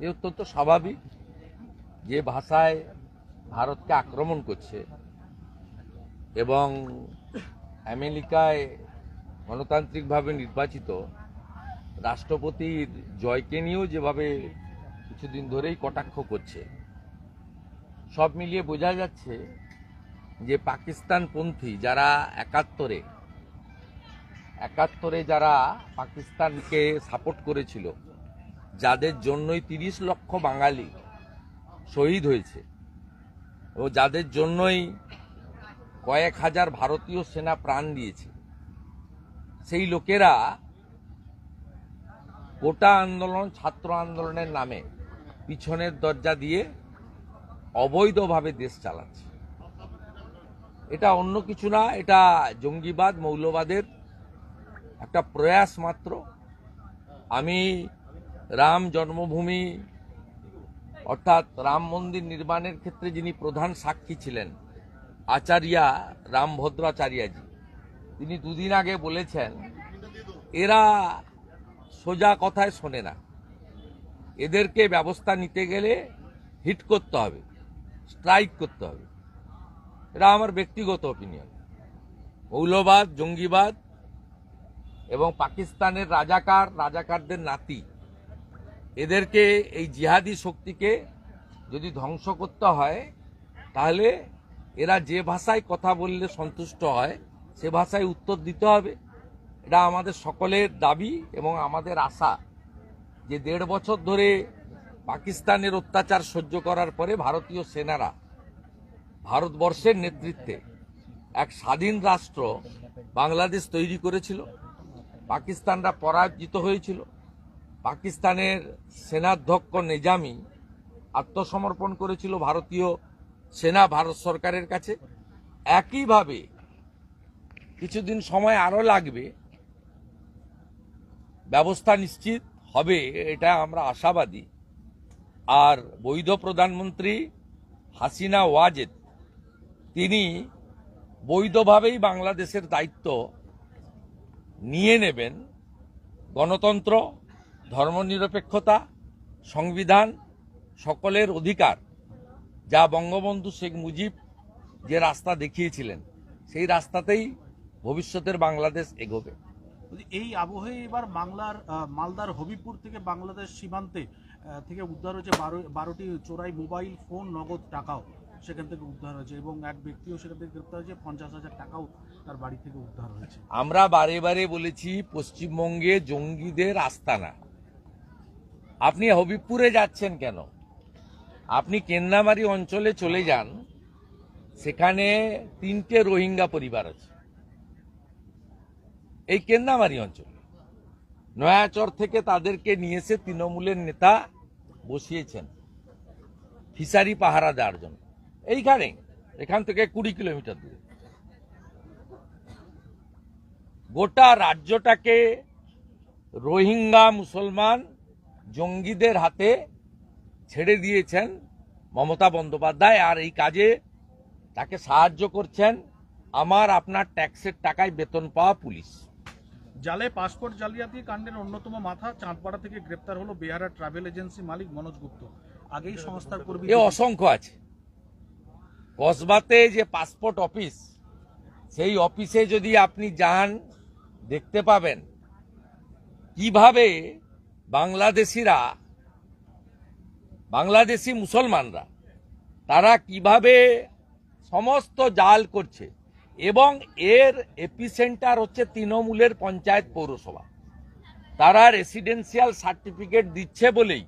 এ অত্যন্ত স্বাভাবিক। যে ভাষায় ভারতকে আক্রমণ করছে এবং আমেরিকায় গণতান্ত্রিকভাবে নির্বাচিত রাষ্ট্রপতির জয়কে নিয়েও যেভাবে কিছুদিন ধরেই কটাক্ষ করছে, সব মিলিয়ে বোঝা যাচ্ছে যে পাকিস্তানপন্থী যারা একাত্তরে যারা পাকিস্তানকে সাপোর্ট করেছিল, যাদের জন্যই 30 লক্ষ বাঙালি শহীদ হয়েছে ও যাদের জন্যই কয়েক হাজার ভারতীয় সেনা প্রাণ দিয়েছে, সেই লোকেরা কোটা আন্দোলন, ছাত্র আন্দোলনের নামে পিছনের দরজা দিয়ে অবৈধভাবে দেশ চালাচ্ছে। এটা অন্য কিছু না, এটা জঙ্গিবাদ, মৌলবাদের একটা প্রয়াস মাত্র। আমি রাম জন্মভূমি অর্থাৎ রাম মন্দির নির্মাণের ক্ষেত্রে যিনি প্রধান সাক্ষী ছিলেন, আচার্যা রামভদ্রাচার্যজি, তিনি দুদিন আগে বলেছেন এরা সোজা কথায় শোনে না, এদেরকে ব্যবস্থা নিতে গেলে হিট করতে হবে, স্ট্রাইক করতে হবে। এটা আমার ব্যক্তিগত অপিনিয়ন। মৌলবাদ, জঙ্গিবাদ এবং পাকিস্তানের রাজাকারদের নাতি, এদেরকে, এই জিহাদি শক্তিকে যদি ধ্বংস করতে হয়, তাহলে এরা যে ভাষায় কথা বললে সন্তুষ্ট হয় সে ভাষায় উত্তর দিতে হবে। এটা আমাদের সকলের দাবি এবং আমাদের আশা যে 1.5 বছর ধরে পাকিস্তানের অত্যাচার সহ্য করার পরে ভারতীয় সেনারা ভারতবর্ষের নেতৃত্বে এক স্বাধীন রাষ্ট্র বাংলাদেশ তৈরি করেছিল। পাকিস্তানরা পরাজিত হয়েছিল। পাকিস্তানের সেনাধ্যক্ষ নিজামী আত্মসমর্পণ করেছিল ভারতীয় সেনা ভারত সরকারের কাছে। একইভাবে কিছুদিন সময় আরো লাগবে, ব্যবস্থা নিশ্চিত হবে, এটা আমরা আশাবাদী। আর বৈধ প্রধানমন্ত্রী হাসিনা ওয়াজেদ, তিনি বৈধভাবেই বাংলাদেশের দায়িত্ব নিয়ে নেবেন। গণতন্ত্র, ধর্মনিরপেক্ষতা, সংবিধান, সকলের অধিকার, যা বঙ্গবন্ধু শেখ মুজিব যে রাস্তা দেখিয়েছিলেন, সেই রাস্তাতেই ভবিষ্যতের বাংলাদেশ এগোবে। এই আবহে এবার মালদার হবিপুর থেকে বাংলাদেশ সীমান্তে থেকে উদ্ধার হয়েছে 12টি চোরাই মোবাইল ফোন, নগদ টাকাও সেখান থেকে উদ্ধার হয়েছে এবং এক ব্যক্তিও সেখান থেকে গ্রেপ্তার হয়েছে। 50,000 টাকাও তার বাড়ি থেকে উদ্ধার হয়েছে। আমরা বারে বারে বলেছি পশ্চিমবঙ্গে জঙ্গিদের আস্তানা। আপনি হবিবপুরে যাচ্ছেন কেন? আপনি কেন্নামারি অঞ্চলে চলে যান, সেখানে 3টে রোহিঙ্গা পরিবার আছে এই কেন্নামারি অঞ্চলে। নয়াচর থেকে তাদেরকে নিয়ে এসে তৃণমূলের নেতা বসিয়েছেন ফিশারি পাহারা দেওয়ার জন্য। এইখানে, এখান থেকে 20 কিলোমিটার দূরে। গোটা রাজ্যটাকে রোহিঙ্গা মুসলমান জঙ্গিদের হাতে ছেড়ে দিয়েছেন মমতা বন্দ্যোপাধ্যায়। আর এই কাজে তাকে সাহায্য করছেন আমার আপনার ট্যাক্সের টাকায় বেতন পাওয়া পুলিশ। জালে পাসপোর্ট জালিয়াতি কাণ্ডের অন্যতম মাথা চাঁদপাড়া থেকে গ্রেপ্তার হলো বিহারের ট্রাভেল এজেন্সি মালিক মনোজ গুপ্ত। আগেই সংস্থার কর্মী এ অসংখ্য আছে। কসবাতে যে পাসপোর্ট অফিস, সেই অফিসে যদি আপনি যান, দেখতে পাবেন কিভাবে বাংলাদেশি মুসলমানরা তারা কিভাবে সমস্ত জাল করছে। এবং এর এপিসেন্টার হচ্ছে তৃণমূলের পঞ্চায়েত, পৌরসভা। তারা রেসিডেন্সিয়াল সার্টিফিকেট দিচ্ছে বলেই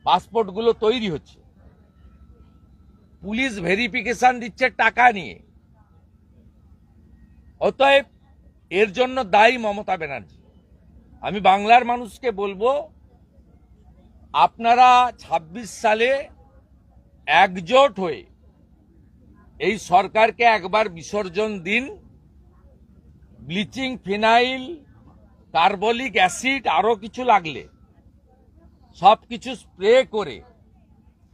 পাসপোর্টগুলো তৈরি হচ্ছে। পুলিশ ভেরিফিকেশন দিচ্ছে টাকা নিয়ে। অতএব এর জন্য দায়ী মমতা ব্যানার্জি। আমি বাংলার মানুষকে বলবো, আপনারা 26 সালে একজোট হয়ে এই সরকারকে একবার বিসর্জন দিন। ব্লিচিং, ফিনাইল, কার্বলিক অ্যাসিড, আরো কিছু লাগলে সবকিছু স্প্রে করে,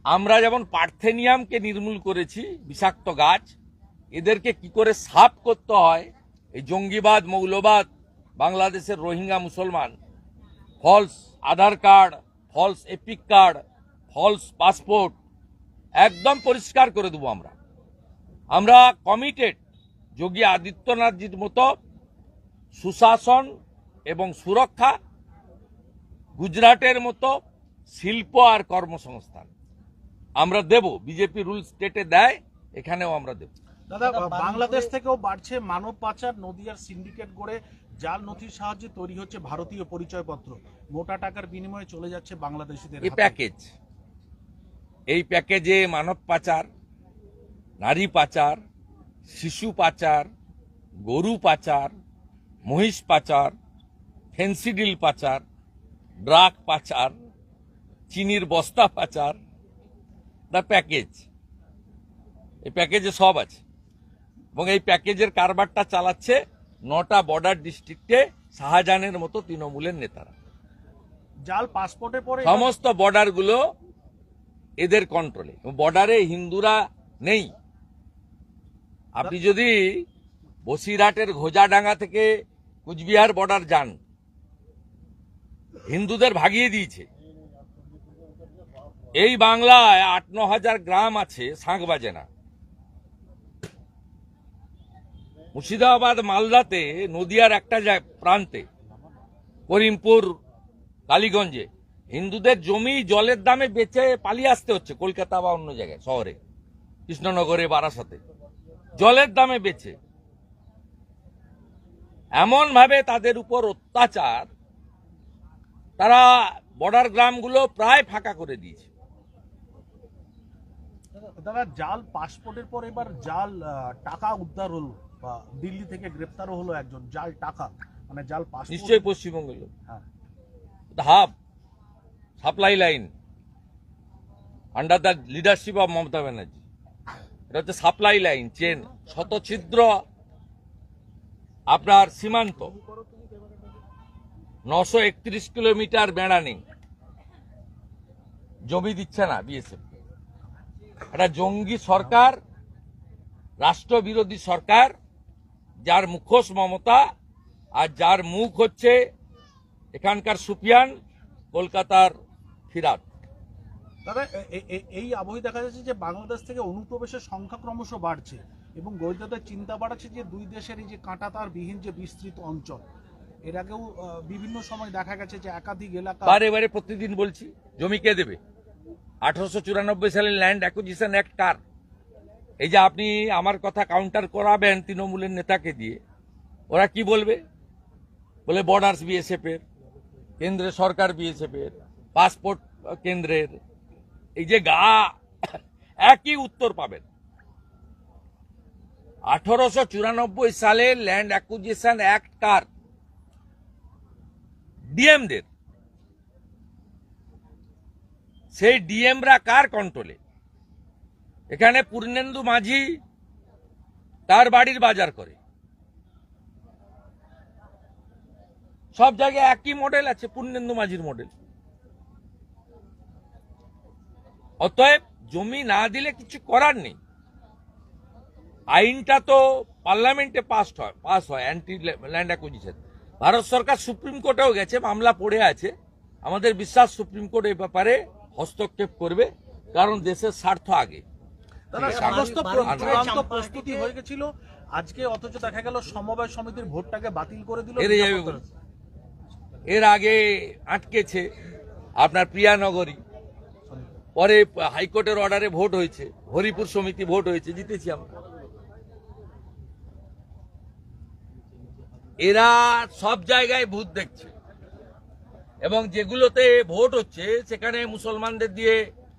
আমরা যেমন পার্থেনিয়ামকে নির্মূল করেছি, বিষাক্ত গাছ, এদেরকে কি করে সাফ করতে হয়, এই জঙ্গিবাদ, মৌলবাদ, বাংলাদেশের রোহিঙ্গা মুসলমান, false Aadhaar card, false EPIC card, false passport একদম পরিষ্কার করে দেবো। আমরা কমিটেড যোগী আদিত্যনাথজির মতো সুশাসন এবং সুরক্ষা, গুজরাটের মতো শিল্প আর কর্মসংস্থান আমরা দেব। বিজেপি রুল স্টেটে দেয়, এখানেও আমরা দেব। দাদা, বাংলাদেশ থেকেও বাড়ছে মানব পাচার। নদিয়ার সিন্ডিকেট গড়ে জাল নথির সাহায্যে তৈরি হচ্ছে ভারতীয় পরিচয়পত্র, মোটা টাকার বিনিময়ে চলে যাচ্ছে বাংলাদেশিদের এই হাতে। এই প্যাকেজে মানব পাচার, নারী পাচার, শিশু পাচার, গরু পাচার, মহিষ পাচার, ফেন্সিডিল পাচার, ড্রাগ পাচার, চিনির বস্তা পাচার, দ্য প্যাকেজ। এই প্যাকেজে সব আছে এবং এই প্যাকেজের কারবারটা চালাচ্ছে 9টা বর্ডার ডিস্ট্রিক্টে শাহজাহানের মতো তৃণমূলের নেতারা। জাল পাসপোর্টে পরে সমস্ত বর্ডারগুলো এদের কন্ট্রোলে। বর্ডারে হিন্দুরা নেই। আপনি যদি বসিরহাটের ঘোজাডাঙ্গা থেকে কুচবিহার বর্ডার যান, হিন্দুদের ভাগিয়ে দিয়েছে। এই বাংলায় 8-9 হাজার গ্রাম আছে, শাঁখ বাজে না। মুর্শিদাবাদ মালদাতে, নদিয়ার একটা প্রান্তে, করিমপুর, কালীগঞ্জে হিন্দুদের জমি জলের দামে বেচে পালিয়ে আসতে হচ্ছে কলকাতা বা অন্য জায়গায়, শহরে, কৃষ্ণনগরে, বারাসাতে, জলের দামে বেচে। এমন ভাবে তাদের উপর অত্যাচার, তারা বর্ডার গ্রামগুলো প্রায় ফাঁকা করে দিয়েছে। দাদা, জাল পাসপোর্টের পর এবার জাল টাকা উদ্ধার হলো, বা দিল্লি থেকে গ্রেপ্তারও হলো একজন। জাল টাকা মানে জাল পাসপোর্ট, নিশ্চয়ই পশ্চিমবঙ্গের লোক। হ্যাঁ। Hub supply line under the leadership of Mamata Banerjee. এটা হচ্ছে সাপ্লাই লাইন, চেন, শতছিদ্র আপনার সীমান্ত, 931 কিলোমিটার বেড়ানি। জমি দিচ্ছে না বিএসএফ। একটা জঙ্গি সরকার, রাষ্ট্রবিরোধী সরকার, যার মুখোশ মমতা আর যার মুখ হচ্ছে এখানকার সুফিয়ান, কলকাতার ফিরাত। দাদা, এই আবহে দেখা যাচ্ছে যে বাংলাদেশ থেকে অনুপ্রবেশের সংখ্যা ক্রমশ বাড়ছে এবং গোয়েন্দাদের চিন্তা বাড়াচ্ছে যে দুই দেশের এই যে কাঁটাতার বিহীন যে বিস্তৃত অঞ্চল, এর আগেও বিভিন্ন সময় দেখা গেছে যে একাধিক এলাকা। বারে বারে প্রতিদিন বলছি, জমি কে দেবে? 1894 সালের ল্যান্ড অ্যাকুইজিশন অ্যাক্ট কার? এই যে আপনি আমার কথা কাউন্টার করাবেন তৃণমূলের নেতাকে দিয়ে, ওরা কি বলবে? বলে বর্ডার্স বিএসএফ এর, কেন্দ্রের সরকার বিএসএফ এর, পাসপোর্ট কেন্দ্রের। এই যে একই উত্তর পাবেন। 1894 সালে ল্যান্ড অ্যাকুইজিশন অ্যাক্ট কার? ডিএমদের। সেই ডিএমরা কার কন্ট্রোলে? এখানে পূর্ণেন্দু মাঝি তার বাড়ির বাজার করে। সব জায়গায় একই মডেল আছে, পূর্ণেন্দু মাঝির মডেল। অতএব জমি না দিলে কিছু করার নেই। আইনটা তো পার্লামেন্টে পাস হয় অ্যান্টি ল্যান্ড অ্যাকুইজিশন। ভারত সরকার সুপ্রিম কোর্টেও গেছে, মামলা পড়ে আছে। আমাদের বিশ্বাস সুপ্রিম কোর্ট এই ব্যাপারে হস্তক্ষেপ করবে, কারণ দেশের স্বার্থ আগে। দাদা, সমস্ত চূড়ান্ত প্রস্তুতি হয়ে গেছিল আজকে, অথচ দেখা গেল সমবায় সমিতির ভোটটাকে বাতিল করে দিল। এর আগে আটকেছে আপনার প্রিয়ানগরী, পরে হাইকোর্টের অর্ডারে ভোট হয়েছে, হরিপুর সমিতি ভোট হয়েছে, জিতেছি আমরা। এরা সব জায়গায় ভূত দেখছে এবং যেগুলোতে ভোট হচ্ছে সেখানে মুসলমানদের দিয়ে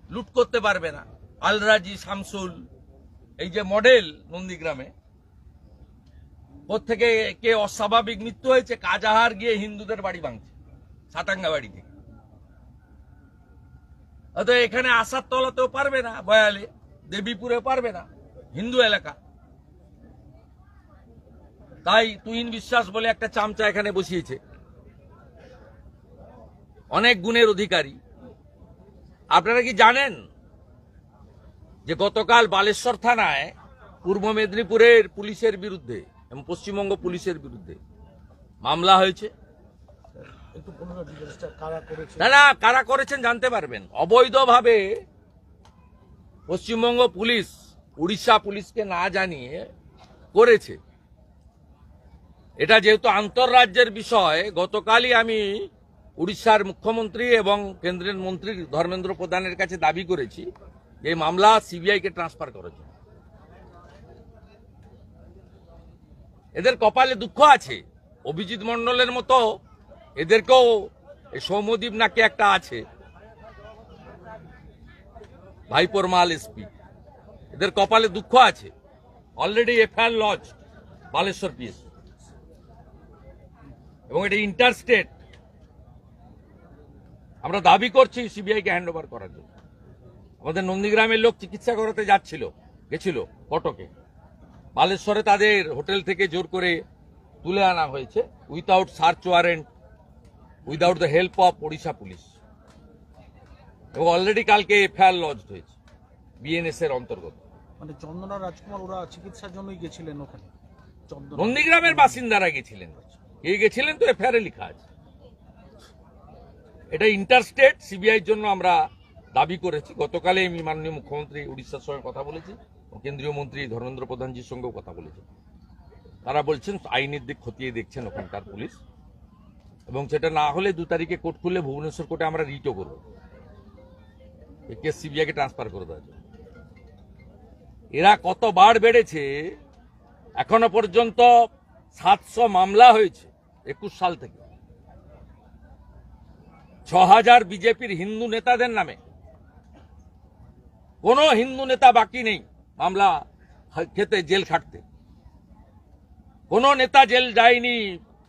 লুট করতে পারবে না। আলরাজি, শামসুল, এই যে মডেল নন্দীগ্রামে, কোত্থেকে কে অস্বাভাবিক মৃত্যু হয়েছে, কাজাহার গিয়ে হিন্দুদের বাড়ি ভাঙছে, সাতাঙ্গা বাড়ি থেকে। অত এখানে আসার তলাতেও পারবে না, বয়ালে, দেবীপুরে পারবে না, হিন্দু এলাকা। তাই তুহিন বিশ্বাস বলে একটা চামচা এখানে বসিয়েছে, অনেক গুণের অধিকারী। আপনারা কি জানেন যে গতকাল বালেশ্বর থানায় পূর্ব মেদিনীপুরের পুলিশের বিরুদ্ধে এবং পশ্চিমবঙ্গ পুলিশের বিরুদ্ধে মামলা হয়েছে? একটু পুনরায় ডিটেইলসটা কারা করেছে? না কারা করেছেন জানতে পারবেন। অবৈধভাবে পশ্চিমবঙ্গ পুলিশ উড়িষ্যা পুলিশকে না জানিয়ে করেছে। এটা যেহেতু আন্তঃরাজ্যের বিষয়, গতকালই আমি উড়িষ্যার মুখ্যমন্ত্রী এবং কেন্দ্রের মন্ত্রী ধর্মেন্দ্র প্রধানের কাছে দাবি করেছি যে এই মামলা সিবিআইকে ট্রান্সফার করেছে। এদের কপালে দুঃখ আছে, অভিজিৎ মণ্ডলের মতো এদেরকেও সৌম্যদীপ নাকি একটা আছে, ভাইপোর মাল এসপি, এদের কপালে দুঃখ আছে। Already FIR lodge Baleshwar PS, এবং এটা ইন্টারস্টেট। আমরা দাবি করছি সিবিআইকে হ্যান্ড ওভার করার জন্য। আমাদের নন্দীগ্রামের লোক চিকিৎসা করাতে গেছিল কটকে, বালেশ্বরে তাদের হোটেল থেকে জোর করে তুলে আনা হয়েছে without search warrant, without the help of Odisha police, এবং অলরেডি কালকে এফআইআর লজ হয়েছে বিএনএস এর অন্তর্গত। মানে চন্দনা রাজকুমার ওরা চিকিৎসার জন্যই গেছিলেন ওখানে? নন্দীগ্রামের বাসিন্দারা গেছিলেন, কে গেছিলেন তো এফআইআর লেখা আছে। এটা ইন্টারস্টেট, সিবিআই জন্য আমরা দাবি করেছি। গতকালে আমি মাননীয় মুখ্যমন্ত্রী উড়িষ্যার সঙ্গে কথা বলেছি, কেন্দ্রীয় মন্ত্রী ধর্মেন্দ্র প্রধানজির সঙ্গেও কথা বলেছি। তারা বলছেন আইনের দিক খতিয়ে দেখছেন ওখানকার পুলিশ, এবং সেটা না হলে 2 তারিখে কোর্ট খুললে ভুবনেশ্বর কোর্টে আমরা রিটও করব, এই কেস সিবিআইকে ট্রান্সফার করে দেওয়ার জন্য। এরা কতবার বেড়েছে, এখনো পর্যন্ত 700 মামলা হয়েছে 21 সাল থেকে। 6000 বিজেপির হিন্দু নেতাদের নামে, কোন হিন্দু নেতা বাকি নেই মামলা খেতে, জেল খাটতে। কোন নেতা জেল যায়নি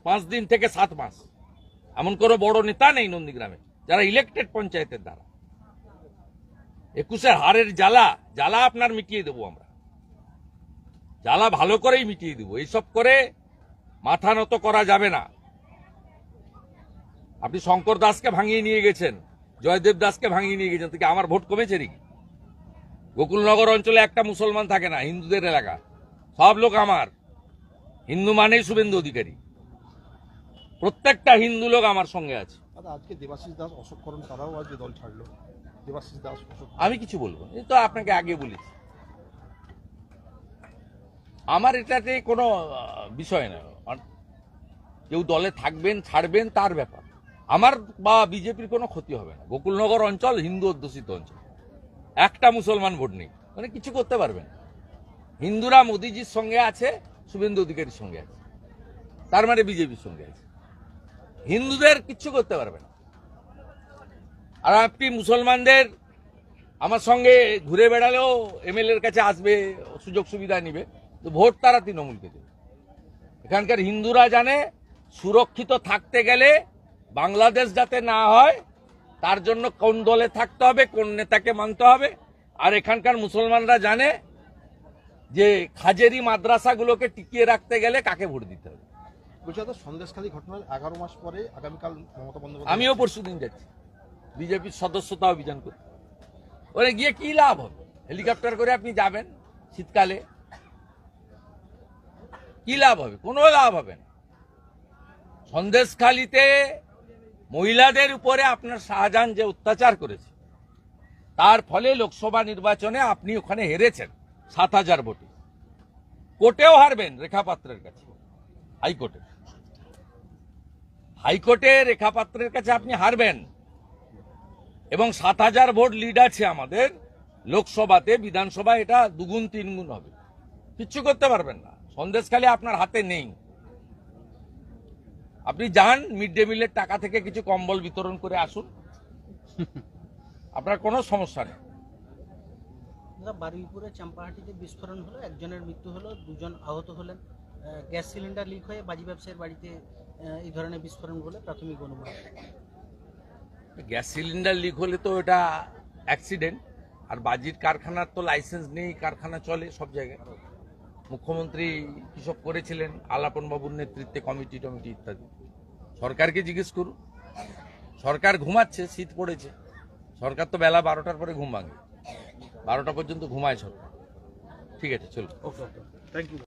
5 দিন থেকে 7 মাস, এমন কোন বড় নেতা নেই নন্দীগ্রামে যারা ইলেক্টেড পঞ্চায়েতের দ্বারা। 21-এর হারের জ্বালা আপনার মিটিয়ে দেবো আমরা, জ্বালা ভালো করেই মিটিয়ে দেবো। এইসব করে মাথা নত করা যাবে না। আপনি শঙ্কর দাসকে ভাঙিয়ে নিয়ে গেছেন, জয়দেব দাসকে ভাঙিয়ে নিয়ে গেছেন, থেকে আমার ভোট কমেছে নাকি? গোকুলনগর অঞ্চলে একটা মুসলমান থাকে না, হিন্দুদের এলাকা, সব লোক আমার। হিন্দু মানেই শুভেন্দু অধিকারী, প্রত্যেকটা হিন্দু লোক আমার সঙ্গে আছে। আজকে দেবাশিস দাস, অশোক করণ তারাও আজকে দল ছাড়লো। দেবাশিস দাস, আমি কিছু বলবো না, এই তো আপনাকে আগে বলেছি। আমার এটাতে কোনো বিষয় না, কেউ দলে থাকবেন ছাড়বেন তার ব্যাপার। আমার বা বিজেপির কোনো ক্ষতি হবে না। গোকুলনগর অঞ্চল হিন্দু অধ্যুষিত অঞ্চল, একটা মুসলমান ভোট নেই, মানে কিছু করতে পারবেন। হিন্দুরা মোদিজির সঙ্গে আছে, শুভেন্দু অধিকারীর সঙ্গে আছে, তার মানে বিজেপির সঙ্গে আছে। হিন্দুদের কিচ্ছু করতে পারবে না। আর আপনি মুসলমানদের আমার সঙ্গে ঘুরে বেড়ালেও এমএলএ এর কাছে আসবে, সুযোগ সুবিধা নিবে, তো ভোট তারা তৃণমূলকে দেবে। এখানকার হিন্দুরা জানে সুরক্ষিত থাকতে গেলে বাংলাদেশ যাতে না হয় তার জন্য কোন দলে থাকতে হবে, কোন নেতাকে মানতে হবে। আর এখানকার মুসলমানরা জানে যে খাজেরি মাদ্রাসাগুলোকে টিকিয়ে রাখতে গেলে কাকে ভোট দিতে হবে। বলছি দাদা, সন্দেশখালী ঘটনার 11 মাস পরে আগামীকাল মমতা বন্দ্যোপাধ্যায়, আমিও পরশুদিন যাচ্ছি বিজেপির সদস্যতা অভিযান করতে। ওরে গিয়ে কি লাভ হবে? হেলিকপ্টার করে আপনি যাবেন শীতকালে, কি লাভ হবে? কোনো লাভ হবে না। সন্দেশখালীতে মহিলাদের উপরে আপনার শাহজাহান যে অত্যাচার করেছে, তার ফলে লোকসভা নির্বাচনে আপনি ওখানে হেরেছেন 7000 ভোটে। কোর্টেও হারবেন রেখাপাত্রের কাছে, হাইকোর্টে রেখাপাত্রের কাছে আপনি হারবেন, এবং 7000 ভোট লিড আছে আমাদের লোকসভাতে। বিধানসভায় এটা 2 গুণ 3 গুণ হবে, কিচ্ছু করতে পারবেন না। সন্দেশখালী আপনার হাতে নেই। আপনি যান, মিড ডে মিলের টাকা থেকে কিছু কম্বল বিতরণ করে আসুন, আপনার কোনো সমস্যা নেই। বারুইপুরে চাম্পাহাটিতে বিস্ফোরণ হলো, একজনের মৃত্যু হলো, 2 জন আহত হলেন। গ্যাস সিলিন্ডার লিক হয়ে বাজি ব্যবসায়ীর বাড়িতে এই ধরনের বিস্ফোরণ বলে প্রাথমিক অনুমান। গ্যাস সিলিন্ডার লিক হলে তো এটা অ্যাক্সিডেন্ট, আর বাজির কারখানার তো লাইসেন্স নেই, কারখানা চলে সব জায়গায়। মুখ্যমন্ত্রী কিসব করেছিলেন আলাপন বাবুর নেতৃত্বে, কমিটি ইত্যাদি। সরকারকে জিজ্ঞেস করুন, সরকার ঘুমাচ্ছে, শীত পড়েছে। সরকার তো বেলা 12টার পরে ঘুম ভাঙে, 12টা পর্যন্ত ঘুমায় সরকার। ঠিক আছে, চলুন। ওকে, থ্যাংক ইউ।